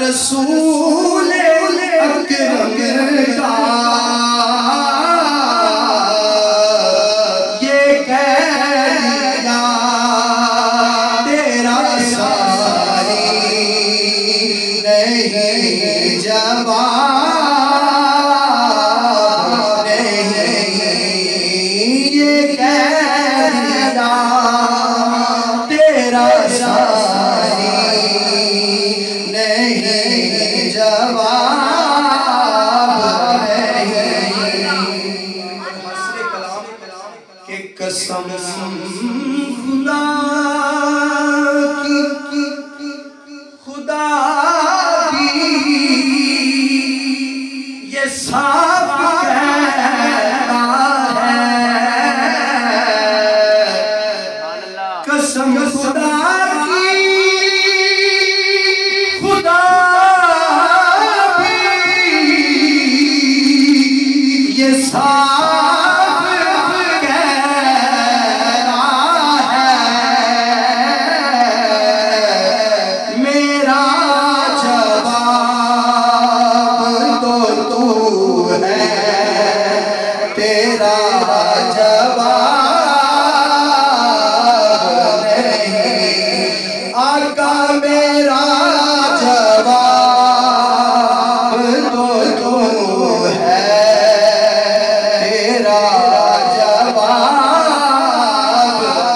रसूल अकरम का ये कह दिया तेरा सारी नहीं जवाब नहीं, ये कह दिया तेरा सारी नहीं जवाब के कसम खुदा की खुदा भी ये साफ कहता है, कसम खुदा की खुदा भी ये साफ कहता है, मेरा जवाब तो तू है, तेरा जवाब नहीं। आका मेरा जवाब तो तू है, तेरा जवाब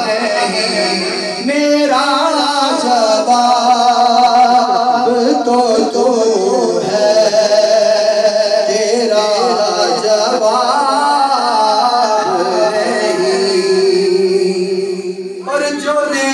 नहीं। मेरा जवाब तो तू है, तेरा जवाब नहीं। और जो दे